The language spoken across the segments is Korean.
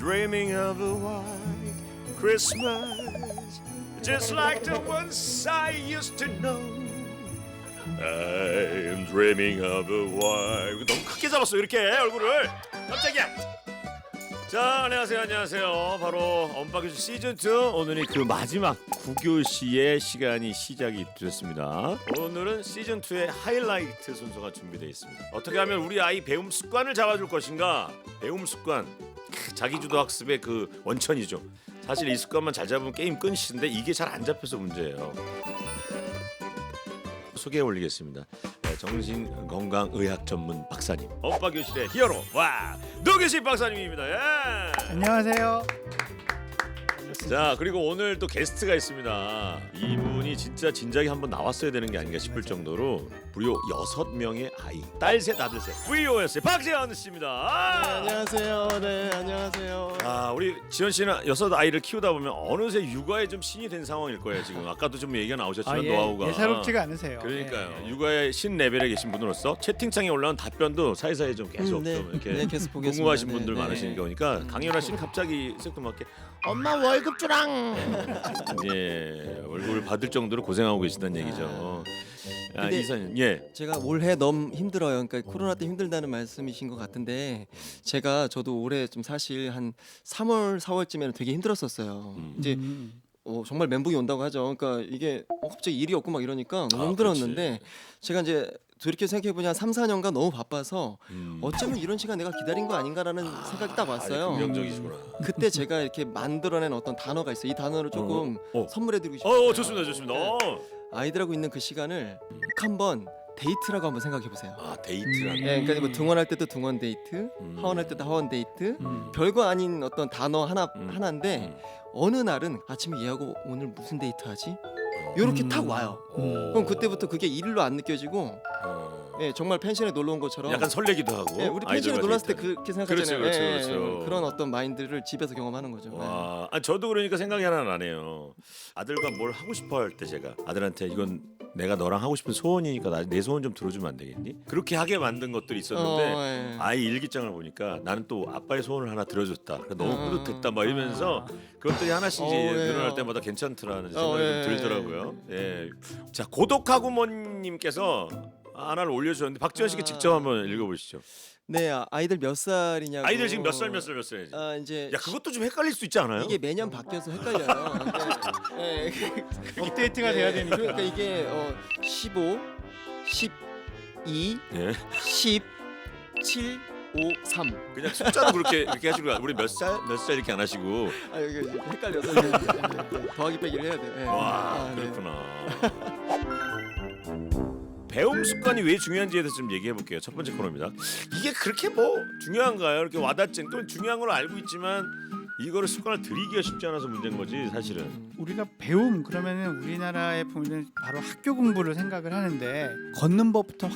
dreaming of a white Christmas, just like the ones I used to know. I'm dreaming of a white. 너무 크게 잡았어 이렇게 얼굴을. 깜짝이야. 자, 안녕하세요. 바로 언박이슈 시즌 2 오늘이 그 마지막 9교시의 시간이 시작이 됐습니다. 오늘은 시즌 2의 하이라이트 순서가 준비되어 있습니다. 어떻게 하면 우리 아이 배움 습관을 잡아줄 것인가? 배움 습관, 자기주도 학습의 그 원천이죠. 사실 이 습관만 잘 잡으면 게임 끝인데 이게 잘 안 잡혀서 문제예요. 소개해 올리겠습니다. 정신건강의학 전문 박사님, 언박교실의 히어로 와 노규식 박사님입니다. 예. 안녕하세요. 자, 그리고 오늘 또 게스트가 있습니다. 이분이 진짜 진작에 한번 나왔어야 되는 게 아닌가 싶을 정도로 무려 6명의 아이, 딸 셋 아들 셋 VOS의 박재현 씨입니다. 네, 안녕하세요. 네, 안녕하세요. 우리 지현 씨는 6 아이를 키우다 보면 어느새 육아에 좀 신이 된 상황일 거예요. 지금 아까도 좀 얘기가 나오셨지만 노하우가 예사롭지가 않으세요. 그러니까요. 육아의 신 레벨에 계신 분으로서 채팅창에 올라온 답변도 사이사이 좀 계속 네, 좀 이렇게 네, 계속 보겠습니다. 궁금하신 네, 분들 네. 많으시니까 그러니까 강연아 씨는 갑자기 새콤하게 엄마 월급 주랑. 예 월급을 받을 정도로 고생하고 계시다는 얘기죠. 근데 이사님, 예. 제가 올해 너무 힘들어요. 그러니까 코로나 때 힘들다는 말씀이신 것 같은데 저도 올해 좀 사실 한 3월, 4월쯤에는 되게 힘들었었어요. 이제 정말 멘붕이 온다고 하죠. 그러니까 이게 갑자기 일이 없고 막 이러니까 너무 힘들었는데 제가 이제 돌이켜 생각해보니 한 3, 4년간 너무 바빠서 어쩌면 이런 시간 내가 기다린 거 아닌가라는 생각이 딱 왔어요. 긍정적이시구나. 그때 제가 이렇게 만들어낸 어떤 단어가 있어요. 이 단어를 조금 선물해드리고 싶어요. 좋습니다. 아이들하고 있는 그 시간을 한번 데이트라고 한번 생각해 보세요. 데이트라는. 예, 그러니까 뭐 등원할 때도 등원 데이트, 하원할 때도 하원 데이트, 별거 아닌 어떤 단어 하나인데 어느 날은 아침에 얘하고 오늘 무슨 데이트 하지? 요렇게 탁 와요. 그럼 그때부터 그게 일로 안 느껴지고 예, 정말 펜션에 놀러 온 것처럼 약간 설레기도 하고. 예, 우리 펜션에 놀랐을 때 데이트하는. 그렇게 생각하잖아요. 그렇죠. 그런 어떤 마인드를 집에서 경험하는 거죠. 와, 저도 그러니까 생각이 하나 나네요. 아들과 뭘 하고 싶어 할 때 제가 아들한테 이건 내가 너랑 하고 싶은 소원이니까 내 소원 좀 들어주면 안 되겠니? 그렇게 하게 만든 것들이 있었는데 예. 아이 일기장을 보니까 나는 또 아빠의 소원을 하나 들어줬다. 너무 뿌듯했다 막 이러면서 그것들이 하나씩 이제 예. 늘어날 때마다 괜찮더라는 생각이 예. 좀 들더라고요. 예. 자, 고독하구모님께서 하나를 올려주셨는데 박지원 씨가 직접 한번 읽어보시죠. 네, 아이들 몇 살이냐고. 아이들 지금 몇 살이지? 이제 야, 그것도 좀 헷갈릴 수 있지 않아요? 이게 매년 바뀌어서 헷갈려요. 근데, 빅데이터가 돼야 되니까. 그러니까 이게 15, 12, 예. 10, 7, 5, 3. 그냥 숫자로 그렇게 하시고 우리 몇 살 이렇게 안 하시고. 이게 헷갈려서 이게 더하기 빼기를 해야 돼요. 네. 와, 네. 그렇구나. 배움 습관이 왜 중요한지에 대해서 좀 얘기해 볼게요. 첫 번째 코너입니다. 이게 그렇게 뭐 중요한가요? 이렇게 와닿지? 또 중요한 걸 알고 있지만 이거를 습관을 들이기가 쉽지 않아서 문제인 거지 사실은. 우리가 배움 그러면은 우리나라에 보면 바로 학교 공부를 생각을 하는데 걷는 법부터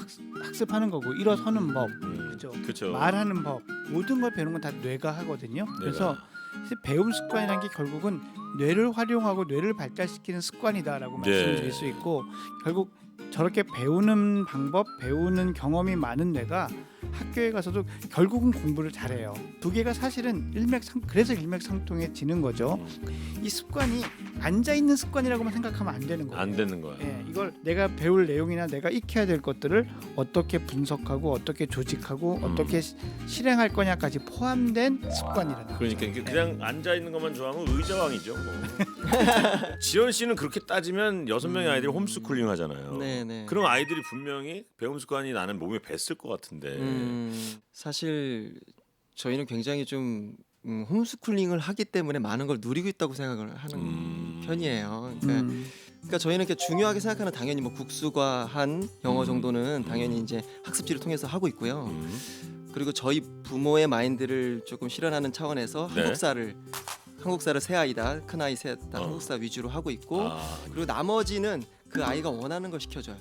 학습하는 거고 일어서는 법, 그죠? 그쵸. 말하는 법, 모든 걸 배우는 건 다 뇌가 하거든요. 그래서 배움 습관이라는 게 결국은 뇌를 활용하고 뇌를 발달시키는 습관이다라고 말씀드릴 수 있고 결국 저렇게 배우는 방법, 배우는 경험이 많은 뇌가 학교에 가서도 결국은 공부를 잘해요. 두 개가 사실은 그래서 일맥상통해지는 거죠. 이 습관이 앉아 있는 습관이라고만 생각하면 안 되는 거예요. 안 되는 거야. 예, 이걸 내가 배울 내용이나 내가 익혀야 될 것들을 어떻게 분석하고 어떻게 조직하고 어떻게 실행할 거냐까지 포함된 습관이라는 거죠. 그러니까 그냥 앉아 있는 것만 좋아하면 의자왕이죠. 뭐. 지연 씨는 그렇게 따지면 6명의 아이들이 홈스쿨링 하잖아요. 네. 그럼 아이들이 분명히 배움 습관이 나는 몸에 뱄을 것 같은데. 사실 저희는 굉장히 좀 홈스쿨링을 하기 때문에 많은 걸 누리고 있다고 생각을 하는 편이에요. 그러니까 저희는 이렇게 중요하게 생각하는 당연히 뭐 국수과 한 영어 정도는 당연히 이제 학습지를 통해서 하고 있고요. 그리고 저희 부모의 마인드를 조금 실현하는 차원에서 네. 한국사를 세 아이다, 큰 아이 셋 다 한국사 위주로 하고 있고 그리고 나머지는 그 아이가 원하는 걸 시켜줘요.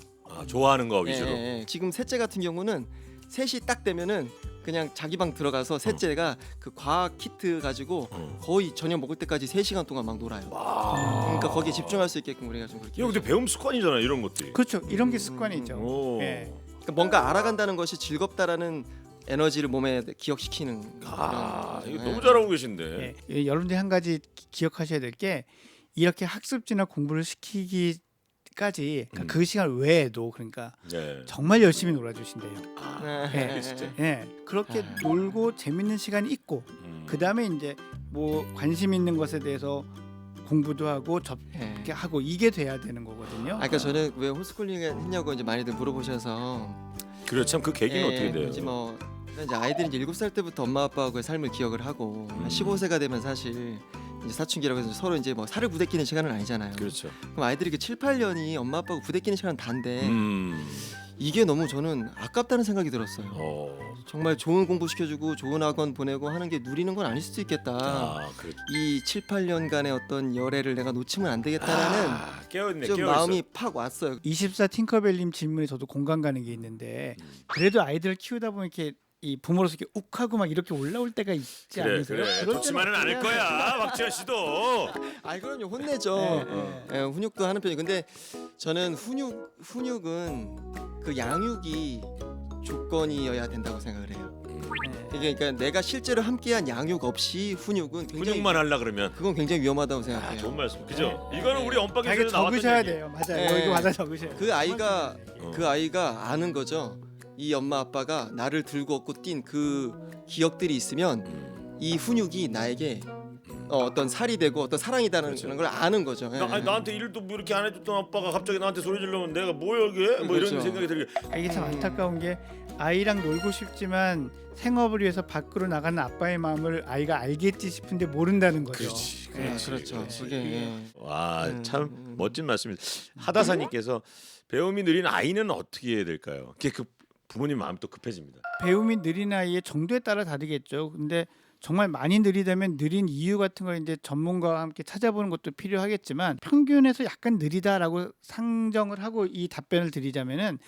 좋아하는 거 위주로. 지금 셋째 같은 경우는 셋이 딱 되면은 그냥 자기 방 들어가서 셋째가 그 과학 키트 가지고 거의 저녁 먹을 때까지 3시간 동안 막 놀아요. 그러니까 거기에 집중할 수 있게끔 우리가 좀 그렇게. 이거 근데 배움 습관이잖아 이런 것들이. 그렇죠. 이런 게 습관이죠. 오. 예. 그러니까 뭔가 알아간다는 것이 즐겁다라는 에너지를 몸에 기억시키는. 아, 그런 이거 거죠. 너무 잘하고 계신데. 예, 여러분들이 한 가지 기억하셔야 될 게 이렇게 학습지나 공부를 시키기까지 그러니까 그 시간 외에도 그러니까 네. 정말 열심히 놀아주신대요. 아, 네. 이게 진짜. 예, 그렇게 아. 놀고 재밌는 시간이 있고 그 다음에 이제 뭐 관심 있는 것에 대해서 공부도 하고 예. 하고 이게 돼야 되는 거거든요. 아, 그러니까 저는 왜 홈스쿨링 했냐고 이제 많이들 물어보셔서 그래 참 그 계기는 어떻게 돼요? 이제 뭐 이제 아이들이 이제 7살 때부터 엄마 아빠하고의 삶을 기억을 하고 한 15세가 되면 사실 이제 사춘기라고 해서 서로 이제 뭐 살을 부대끼는 시간은 아니잖아요. 그렇죠. 그럼 아이들이 그 7, 8년이 엄마 아빠하고 부대끼는 시간은 단데 음. 이게 너무 저는 아깝다는 생각이 들었어요. 어. 정말 좋은 공부 시켜주고 좋은 학원 보내고 하는 게 누리는 건 아닐 수도 있겠다. 아, 그렇죠. 이 7, 8년간의 어떤 열애를 내가 놓치면 안 되겠다라는 아, 깨어있네. 좀 깨어있어. 마음이 팍 왔어요. 24 팅커벨님 질문에 저도 공감 가는 게 있는데 그래도 아이들을 키우다 보면 이렇게 이 부모로서 이렇게 욱하고 막 이렇게 올라올 때가 있지 그래 않으세요? 그래. 그럴 좋지만은 때는 않을 어떻게 해야 거야, 박지현 씨도. 아이 그럼요, 혼내죠. 네, 훈육도 하는 편이. 근데 저는 훈육은 그 양육이 조건이어야 된다고 생각을 해요. 네. 이게 그러니까 내가 실제로 함께한 양육 없이 훈육은 굉장히 근육만 하려 그러면. 그건 굉장히 위험하다고 아, 생각해요. 좋은 말씀. 그죠? 네. 이거는 우리 아, 언박에서 이게 나왔던 적으셔야 얘기. 돼요. 맞아요. 네. 이거 받아 적으셔야 돼요. 그 아이가 어. 그 아이가 아는 거죠. 이 엄마 아빠가 나를 들고 업고 뛴 그 기억들이 있으면 이 훈육이 나에게 어떤 살이 되고 어떤 사랑이다는 그렇죠. 그런 걸 아는 거죠. 예. 아니, 나한테 일도 뭐 이렇게 안 해줬던 아빠가 갑자기 나한테 소리 지르면 내가 뭐야 이게? 뭐 그렇죠. 이런 생각이 들게. 이게 참 안타까운 게 아이랑 놀고 싶지만 생업을 위해서 밖으로 나가는 아빠의 마음을 아이가 알겠지 싶은데 모른다는 거죠. 그렇지. 예, 그렇지. 그렇죠. 그렇지. 그게 예. 와, 음, 참 음. 멋진 말씀입니다. 하다사님께서 배움이 느린 아이는 어떻게 해야 될까요? 그게 그 부모님 마음 또 급해집니다. 배움이 느린 아이의 정도에 따라 다르겠죠. 근데 정말 많이 느리다면 느린 이유 같은 걸 이제 전문가와 함께 찾아보는 것도 필요하겠지만 평균에서 약간 느리다라고 상정을 하고 이 답변을 드리자면은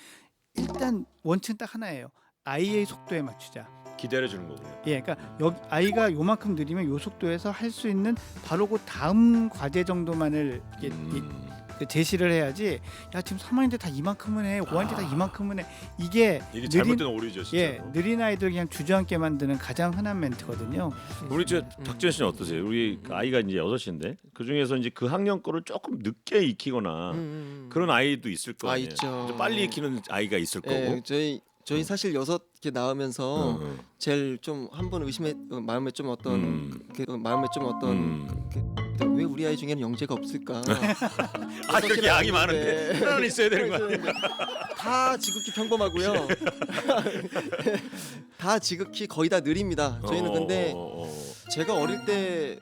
일단 원칙은 딱 하나예요. 아이의 속도에 맞추자. 기다려 주는 거군요. 예, 그러니까 여기 아이가 요만큼 느리면 요 속도에서 할 수 있는 바로 그 다음 과제 정도만을 이렇게 제시를 해야지. 야 지금 3학년인데 다 이만큼은 해, 5학년인데 다 이만큼은 해. 이게 이게 잘못된 오류죠, 진짜. 예, 느린 아이들 그냥 주저앉게 만드는 가장 흔한 멘트거든요. 우리 저 박지현 씨는 어떠세요? 우리 그 아이가 이제 6인데 그 중에서 이제 그 학년 거를 조금 늦게 익히거나 그런 아이도 있을 거 아, 아니에요. 있죠. 이제 빨리 익히는 아이가 있을 거고. 예, 저희 사실 6개 낳으면서 음. 제일 좀 한 번 마음에 좀 어떤 마음에 좀 어떤 왜 우리 아이 중에는 영재가 없을까? 아, 그렇게 양이 많은데 네. 하나는 있어야 되는 거 아니야? 다 지극히 평범하고요. 다 지극히 거의 다 느립니다. 저희는 근데 제가 어릴 때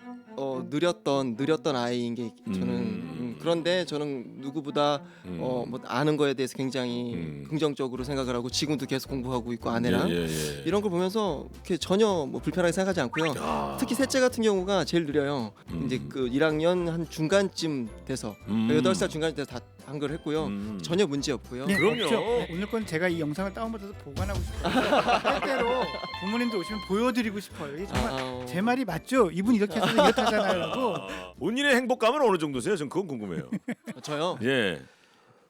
느렸던 아이인 게 저는 그런데 저는 누구보다 뭐 아는 거에 대해서 굉장히 긍정적으로 생각을 하고 지금도 계속 공부하고 있고 아내랑 예. 이런 걸 보면서 이렇게 전혀 뭐 불편하게 생각하지 않고요. 특히 셋째 같은 경우가 제일 느려요. 이제 그 1학년 한 중간쯤 돼서 8살 중간쯤 돼서 다 한글을 했고요. 전혀 문제 없고요. 예, 그럼요. 없죠. 네, 오늘 건 제가 이 영상을 다운받아서 보관하고 싶어요. 때때로 부모님들 오시면 보여드리고 싶어요. 이게 정말 제 말이 맞죠? 이분 이렇게 해서 이렇다잖아요라고. 본인의 행복감은 어느 정도세요? 전 그건 궁금해요. 저요. 예.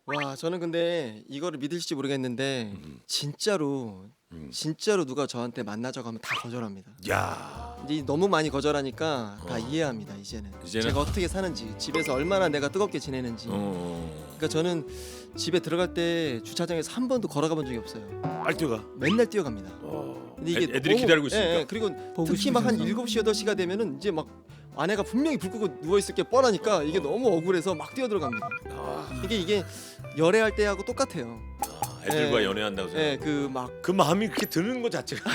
와, 저는 근데 이거를 믿으실지 모르겠는데 진짜로 누가 저한테 만나자고 하면 다 거절합니다. 야. 이제 너무 많이 거절하니까 다 이해합니다. 이제는 제가 어떻게 사는지, 집에서 얼마나 내가 뜨겁게 지내는지. 그러니까 저는 집에 들어갈 때 주차장에서 한 번도 걸어가 본 적이 없어요. 빨리 뛰어가. 맨날 뛰어갑니다. 근데 이게 애들이 너무- 기다리고 있으니까. 예, 그리고 보고 특히 막 한 싶으셔서. 7시 8시가 되면은 이제 막 아내가 분명히 불 끄고 누워 있을 게 뻔하니까 이게 너무 억울해서 막 뛰어 들어갑니다. 이게 열애할 때하고 똑같아요. 애들과 예. 연애한다고 생각. 예, 그 마음이 그렇게 드는 것 자체가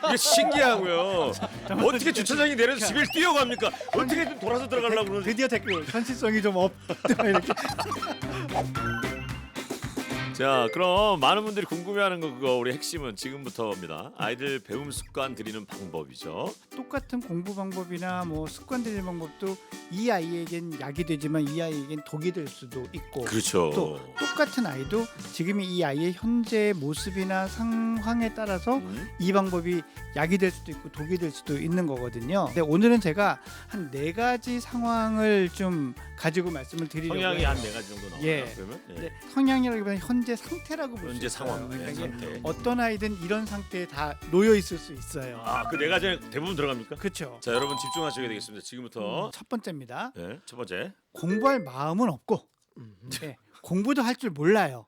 이게 신기하고요. 어떻게 주차장에 내려서 집에 뛰어갑니까? 어떻게 좀 돌아서 들어가려고 그러지? 드디어 댓글 현실성이 좀 없다 이렇게. 자, 그럼 많은 분들이 궁금해하는 거 그거 우리 핵심은 지금부터입니다. 아이들 배움 습관 들이는 방법이죠. 똑같은 공부 방법이나 뭐 습관 들이는 방법도 이 아이에겐 약이 되지만 이 아이에겐 독이 될 수도 있고 그렇죠. 또 똑같은 아이도 지금의 이 아이의 현재의 모습이나 상황에 따라서 이 방법이 약이 될 수도 있고 독이 될 수도 있는 거거든요. 근데 오늘은 제가 한 4가지 상황을 좀 가지고 말씀을 드리려고 성향이 해요. 한 4가지 정도 나와요. 예. 그러면 근데 성향이라기보다는 현재 상태라고 볼 수 현재 있어요. 상황, 그러니까 이게 상태. 어떤 아이든 이런 상태에 다 놓여 있을 수 있어요. 그 네 가지 대부분 들어갑니까? 그렇죠. 자, 여러분 집중하셔야 되겠습니다. 지금부터 첫 번째입니다. 네, 첫 번째. 공부할 마음은 없고 예, 공부도 할 줄 몰라요.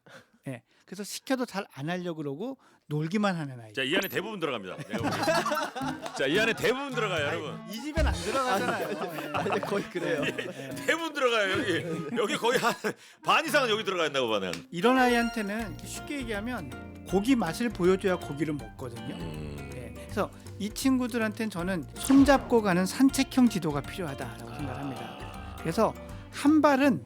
예, 그래서 시켜도 잘 안 하려고 그러고 놀기만 하는 아이. 자, 이 안에 대부분 들어갑니다. 내가 보기엔. 자, 이 안에 대부분 들어가요, 여러분. 이 집엔 안 들어가잖아요. 아니 거의 그래요. 대부분 들어가요. 여기 거의 한 반 이상은 여기 들어가 있다고 봐, 나는. 이런 아이한테는 쉽게 얘기하면 고기 맛을 보여줘야 고기를 먹거든요. 예, 그래서 이 친구들한테는 저는 손잡고 가는 산책형 지도가 필요하다라고 생각합니다. 그래서 한 번은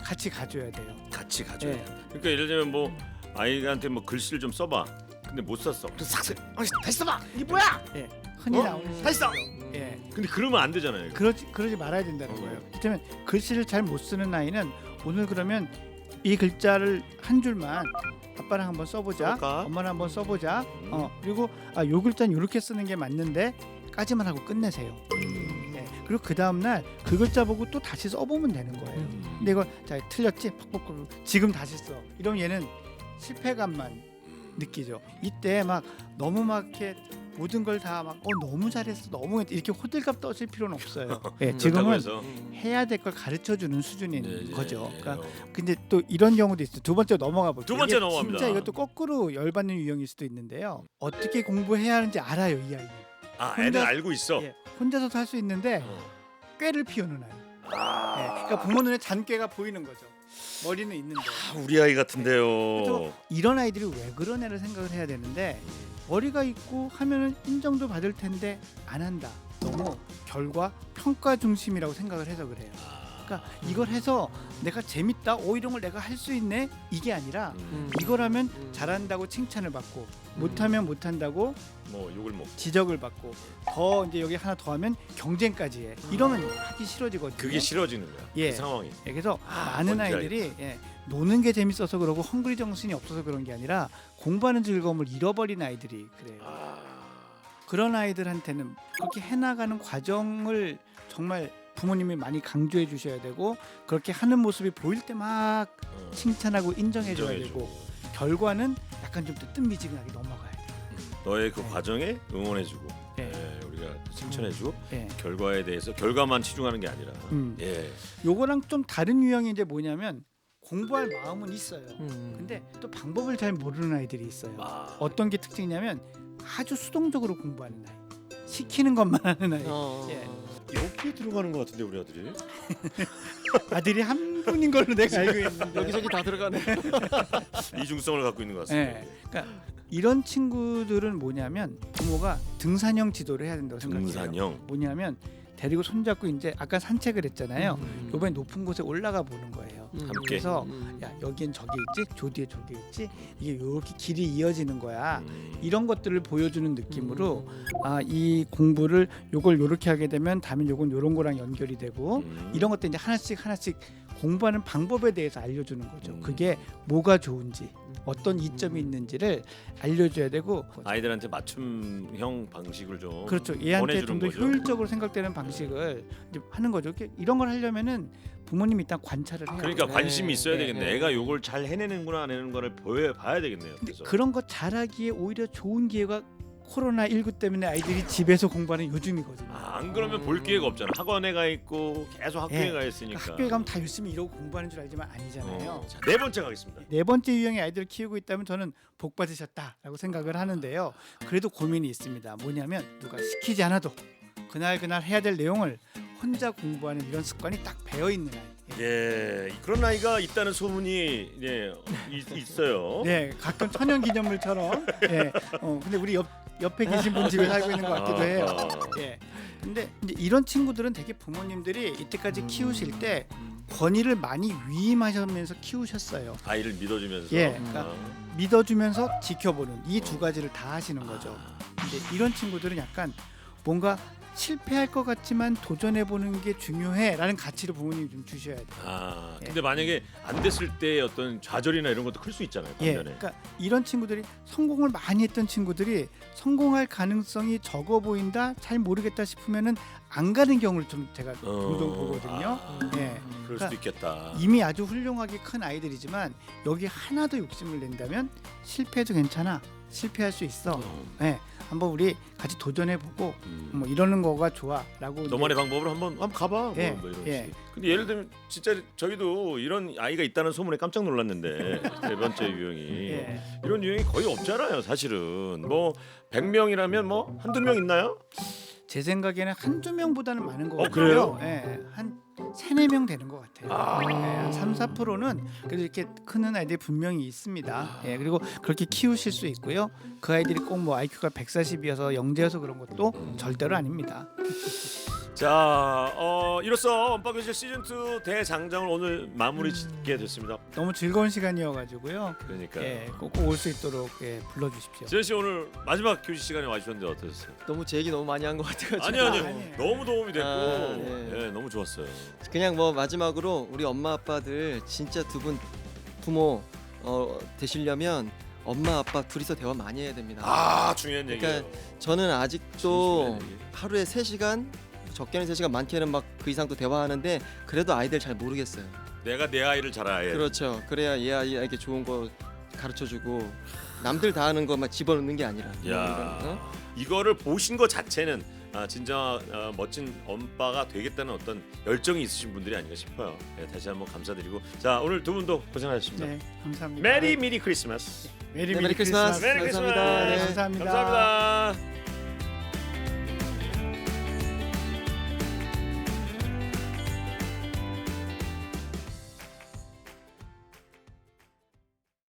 같이 가줘야 돼요. 같이 가져야 예. 돼. 그러니까 예를 들면 뭐 아이한테 뭐 글씨를 좀 써봐. 근데 못 썼어. 그래서 싹 다시 써봐. 이게 뭐야? 예, 흔히 나오는 다시 써. 예, 근데 그러면 안 되잖아요. 그러지 말아야 된다는 거예요. 그렇다면 글씨를 잘 못 쓰는 아이는 오늘 그러면 이 글자를 한 줄만 아빠랑 한번 써보자, 써볼까? 엄마랑 한번 써보자. 그리고 요 글자는 이렇게 쓰는 게 맞는데 까지만 하고 끝내세요. 예, 그리고 그 다음 날 그 글자 보고 또 다시 써보면 되는 거예요. 근데 이거 자 틀렸지? 팍팍팍 지금 다시 써. 이러면 얘는 실패감만 느끼죠. 이때 막 너무 막 이렇게 모든 걸 다 막 너무 잘했어, 너무 이렇게 호들갑 떠실 필요는 없어요. 예, 그렇다고 지금은 해서. 해야 될 걸 가르쳐 주는 수준인 네, 거죠. 네, 그러니까 네. 근데 또 이런 경우도 있어요. 두 번째 넘어가 볼게요. 두 번째 이게 넘어갑니다. 진짜 이것도 거꾸로 열받는 유형일 수도 있는데요. 어떻게 공부해야 하는지 알아요, 이 아이는. 애들 혼자- 알고 있어. 예, 혼자서도 할 수 있는데 꾀를 피우는 아이. 예, 그러니까 부모 눈에 잔꾀가 보이는 거죠. 머리는 있는데. 우리 아이 같은데요. 그래서 이런 아이들이 왜 그런 애를 생각을 해야 되는데 머리가 있고 하면은 인정도 받을 텐데 안 한다. 너무 결과 평가 중심이라고 생각을 해서 그래요. 그러니까 이걸 해서 내가 재밌다. 이런 걸 내가 할 수 있네. 이게 아니라 이걸 하면 잘한다고 칭찬을 받고 못하면 못한다고 뭐 욕을 먹고. 지적을 받고 더 이제 여기 하나 더 하면 경쟁까지 해. 이러면 하기 싫어지거든요. 그게 싫어지는 거야. 예. 그 상황이. 예, 그래서 많은 뭔지 아이들이 노는 게 재밌어서 그러고 헝그리 정신이 없어서 그런 게 아니라 공부하는 즐거움을 잃어버린 아이들이 그래요. 그런 아이들한테는 그렇게 해나가는 과정을 정말 부모님이 많이 강조해 주셔야 되고 그렇게 하는 모습이 보일 때 막 칭찬하고 인정해 줘야 되고 결과는 약간 좀 뜨뜻미지근하게 넘어가야 돼요. 너의 그 과정에 응원해주고 예. 우리가 칭찬해주고 예. 결과에 대해서 결과만 치중하는 게 아니라 예. 요거랑 좀 다른 유형이 이제 뭐냐면 공부할 마음은 있어요. 근데 또 방법을 잘 모르는 아이들이 있어요. 어떤 게 특징이냐면 아주 수동적으로 공부하는 아이, 시키는 것만 하는 아이. 예. 여기에 들어가는 것 같은데 우리 아들이. 아들이 한 분인 걸로 내가 알고 있는데 여기저기 다 들어가네. 이중성을 갖고 있는 것 같습니다. 예. 그러니까 이런 친구들은 뭐냐면 부모가 등산형 지도를 해야 된다고 생각해요. 등산형. 뭐냐면 데리고 손잡고 이제 아까 산책을 했잖아요. 이번에 높은 곳에 올라가 보는 거예요. 함께. 그래서 야 여긴 저기 있지, 저 뒤에 저기 있지, 이게 이렇게 길이 이어지는 거야. 이런 것들을 보여주는 느낌으로 이 공부를 요걸 요렇게 하게 되면 다음엔 요건 요런 거랑 연결이 되고 이런 것들 이제 하나씩 공부하는 방법에 대해서 알려주는 거죠. 그게 뭐가 좋은지 어떤 이점이 있는지를 알려줘야 되고 아이들한테 맞춤형 방식을 좀 그렇죠. 얘한테 좀 더 거죠. 효율적으로 생각되는 방식을 이제 하는 거죠. 이런 걸 하려면은 부모님이 일단 관찰을 해요. 그러니까 네, 관심이 있어야 네, 되겠네. 네. 애가 요걸 잘 해내는구나 안 해내는 거를 봐야 되겠네요. 근데 그래서. 그런 거 잘하기에 오히려 좋은 기회가 코로나19 때문에 아이들이 집에서 공부하는 요즘이거든요. 안 그러면 볼 기회가 없잖아. 학원에 가 있고 계속 학교에 예. 가 있으니까. 그러니까 학교에 가면 다 열심히 이러고 공부하는 줄 알지만 아니잖아요. 자, 네 번째 가겠습니다. 네 번째 유형의 아이들을 키우고 있다면 저는 복 받으셨다라고 생각을 하는데요. 그래도 고민이 있습니다. 뭐냐면 누가 시키지 않아도 그날 해야 될 내용을 혼자 공부하는 이런 습관이 딱 배어 있는 아이. 예, 그런 아이가 있다는 소문이 있어요. 네, 가끔 천연기념물처럼. 예. 근데 우리 옆에 계신 분 집에 살고 있는 것 같기도 해요. 예. 근데 이제 이런 친구들은 되게 부모님들이 이때까지 키우실 때 권위를 많이 위임하시면서 키우셨어요. 아이를 믿어주면서. 예, 그러니까 믿어주면서 지켜보는 이 두 가지를 다 하시는 거죠. 이제 이런 친구들은 약간 뭔가 실패할 것 같지만 도전해 보는 게 중요해라는 가치를 부모님이 좀 주셔야 돼요. 아, 예. 근데 만약에 안 됐을 때 어떤 좌절이나 이런 것도 클 수 있잖아요. 예, 반면에. 그러니까 이런 친구들이 성공을 많이 했던 친구들이 성공할 가능성이 적어 보인다, 잘 모르겠다 싶으면은 안 가는 경우를 좀 제가 종종 보거든요. 아, 예, 그럴 그러니까 수도 있겠다. 이미 아주 훌륭하게 큰 아이들이지만 여기 하나 더 욕심을 낸다면 실패해도 괜찮아, 실패할 수 있어. 예, 한번 우리 같이 도전해 보고 뭐 이러는 거가 좋아라고. 너만의 방법으로 한번 가봐. 예, 뭐 이런 예. 식의. 근데 예를 들면 진짜 저희도 이런 아이가 있다는 소문에 깜짝 놀랐는데 세 번째 유형이 예. 이런 유형이 거의 없잖아요. 사실은 뭐 100명이라면 뭐 한두 명 있나요? 제 생각에는 한두 명보다는 많은 것 같고요. 그래요? 예, 한 3-4명 되는 것 같아요. 예, 한 3-4%는 그래도 이렇게 크는 아이들이 분명히 있습니다. 예, 그리고 그렇게 키우실 수 있고요. 그 아이들이 꼭 뭐 IQ가 140이어서 영재여서 그런 것도 절대로 아닙니다. 자, 이로써 언박싱 시즌 2 대장정을 오늘 마무리 짓게 됐습니다. 너무 즐거운 시간이어가지고요. 그러니까 예, 꼭 올 수 있도록 불러주십시오. 지현 씨 오늘 마지막 교시 시간에 와주셨는데 어떠셨어요? 너무 제 얘기 너무 많이 한 것 같아가지고. 아니요. 아니에요. 너무 도움이 됐고 아, 네. 예, 너무 좋았어요. 그냥 뭐 마지막으로 우리 엄마 아빠들 진짜 두 분 부모 되시려면 엄마 아빠 둘이서 대화 많이 해야 됩니다. 아, 중요한 그러니까 얘기예요. 저는 아직도 중요한 얘기. 하루에 3시간 적게는 3시간 많게는 막 그 이상도 대화하는데 그래도 아이들 잘 모르겠어요. 내가 내 아이를 잘 알아야 돼. 그렇죠. 그래야 얘 아이에게 좋은 거 가르쳐주고 남들 다 하는 것만 집어넣는 게 아니라. 야, 이거를 보신 것 자체는 진짜 멋진 엄빠가 되겠다는 어떤 열정이 있으신 분들이 아닌가 싶어요. 네, 다시 한번 감사드리고 자 오늘 두 분도 고생하셨습니다. 네, 감사합니다. 메리 미리 크리스마스. 메리 네, 메리 크리스마스. 메리 크리스마스. 감사합니다. 네. 감사합니다. 감사합니다.